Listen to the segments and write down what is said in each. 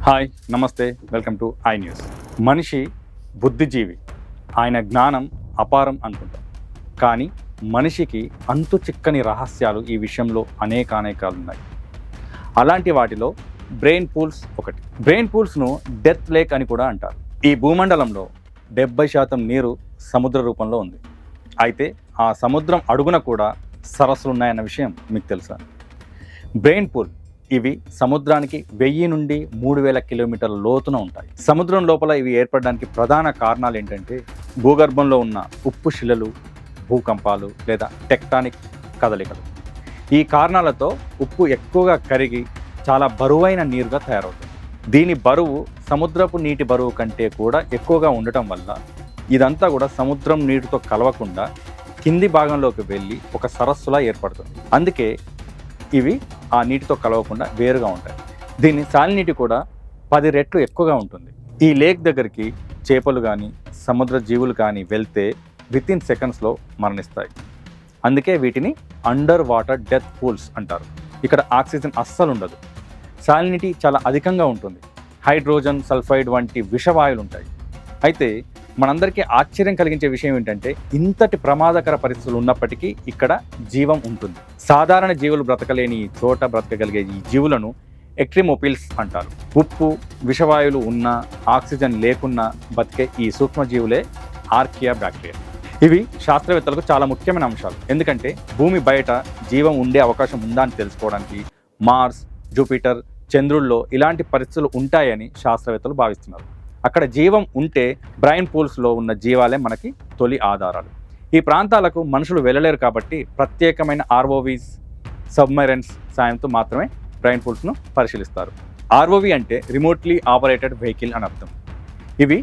Hi నమస్తే, welcome to I news. మనిషి బుద్ధిజీవి, ఆయన జ్ఞానం అపారం అనుకుంటాం. కానీ మనిషికి అంతు చిక్కని రహస్యాలు ఈ విషయంలో అనేకాలు ఉన్నాయి. అలాంటి వాటిలో బ్రెయిన్ పూల్స్ ఒకటి. బ్రెయిన్ పూల్స్ను డెత్ లేక్ అని కూడా అంటారు. ఈ భూమండలంలో 70% నీరు సముద్ర రూపంలో ఉంది. అయితే ఆ సముద్రం అడుగున కూడా సరస్సులు ఉన్నాయన్న విషయం మీకు తెలుసా? బ్రెయిన్ పూల్ ఇవి సముద్రానికి 1000 నుండి 3000 కిలోమీటర్ల లోతున ఉంటాయి. సముద్రం లోపల ఇవి ఏర్పడడానికి ప్రధాన కారణాలు ఏంటంటే భూగర్భంలో ఉన్న ఉప్పు శిలలు, భూకంపాలు లేదా టెక్టానిక్ కదలికలు. ఈ కారణాలతో ఉప్పు ఎక్కువగా కరిగి చాలా బరువైన నీరుగా తయారవుతుంది. దీని బరువు సముద్రపు నీటి బరువు కంటే కూడా ఎక్కువగా ఉండటం వల్ల ఇదంతా కూడా సముద్రం నీటితో కలవకుండా కింది భాగంలోకి వెళ్ళి ఒక సరస్సులా ఏర్పడుతుంది. అందుకే ఇవి ఆ నీటితో కలవకుండా వేరుగా ఉంటాయి. దీని సాలినీటి కూడా 10 రెట్లు ఎక్కువగా ఉంటుంది. ఈ లేక్ దగ్గరికి చేపలు కానీ సముద్ర జీవులు కానీ వెళ్తే వితిన్ సెకండ్స్లో మరణిస్తాయి. అందుకే వీటిని అండర్ వాటర్ డెత్ పూల్స్ అంటారు. ఇక్కడ ఆక్సిజన్ అస్సలు ఉండదు. సాలినిటీ చాలా అధికంగా ఉంటుంది. హైడ్రోజన్ సల్ఫైడ్ వంటి విషవాయువులు ఉంటాయి. అయితే మనందరికీ ఆశ్చర్యం కలిగించే విషయం ఏంటంటే ఇంతటి ప్రమాదకర పరిస్థితులు ఉన్నప్పటికీ ఇక్కడ జీవం ఉంటుంది. సాధారణ జీవులు బ్రతకలేని చోట బ్రతకగలిగే ఈ జీవులను ఎక్ట్రిమోపిల్స్ అంటారు. ఉప్పు విషవాయువులు ఉన్నా ఆక్సిజన్ లేకున్నా బతికే ఈ సూక్ష్మజీవులే ఆర్కియా బ్యాక్టీరియా. ఇవి శాస్త్రవేత్తలకు చాలా ముఖ్యమైన అంశాలు. ఎందుకంటే భూమి బయట జీవం ఉండే అవకాశం ఉందా అని తెలుసుకోవడానికి మార్స్, జూపిటర్, చంద్రుల్లో ఇలాంటి పరిస్థితులు ఉంటాయని శాస్త్రవేత్తలు భావిస్తున్నారు. అక్కడ జీవం ఉంటే బ్రెయిన్ పూల్స్లో ఉన్న జీవాలే మనకి తొలి ఆధారాలు. ఈ ప్రాంతాలకు మనుషులు వెళ్ళలేరు కాబట్టి ప్రత్యేకమైన ఆర్ఓవీస్, సబ్మెరైన్స్ సాయంతో మాత్రమే బ్రెయిన్ పూల్స్ను పరిశీలిస్తారు. ఆర్ఓవి అంటే రిమోట్లీ ఆపరేటెడ్ వెహికల్ అని అర్థం. ఇవి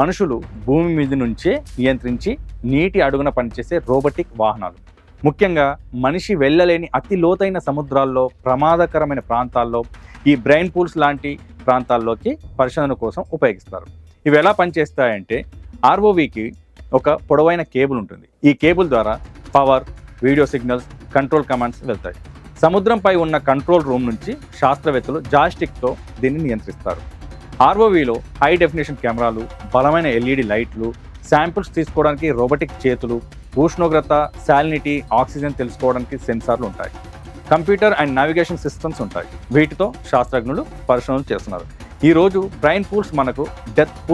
మనుషులు భూమి మీద నుంచే నియంత్రించి నీటి అడుగున పనిచేసే రోబోటిక్ వాహనాలు. ముఖ్యంగా మనిషి వెళ్ళలేని అతి లోతైన సముద్రాల్లో, ప్రమాదకరమైన ప్రాంతాల్లో ఈ బ్రెయిన్ పూల్స్ లాంటి ప్రాంతాల్లోకి పరిశోధన కోసం ఉపయోగిస్తారు. ఇవి ఎలా పనిచేస్తాయంటే ఆర్ఓవికి ఒక పొడవైన కేబుల్ ఉంటుంది. ఈ కేబుల్ ద్వారా power, video signals, control commands వెళ్తాయి. సముద్రంపై ఉన్న కంట్రోల్ రూమ్ నుంచి శాస్త్రవేత్తలు జాయ్స్టిక్తో దీన్ని నియంత్రిస్తారు. ఆర్ఓవిలో హై డెఫినేషన్ కెమెరాలు, బలమైన ఎల్ఈడి లైట్లు, శాంపిల్స్ తీసుకోవడానికి రోబోటిక్ చేతులు, ఉష్ణోగ్రత, సాలినిటీ, ఆక్సిజన్ తెలుసుకోవడానికి సెన్సార్లు ఉంటాయి. కంప్యూటర్ అండ్ నావిగేషన్ సిస్టమ్స్ ఉంటాయి. వీటితో శాస్త్రజ్ఞులు పరిశోధనలు చేస్తున్నారు. ఈరోజు బ్రెయిన్ పూల్స్ మనకు డెత్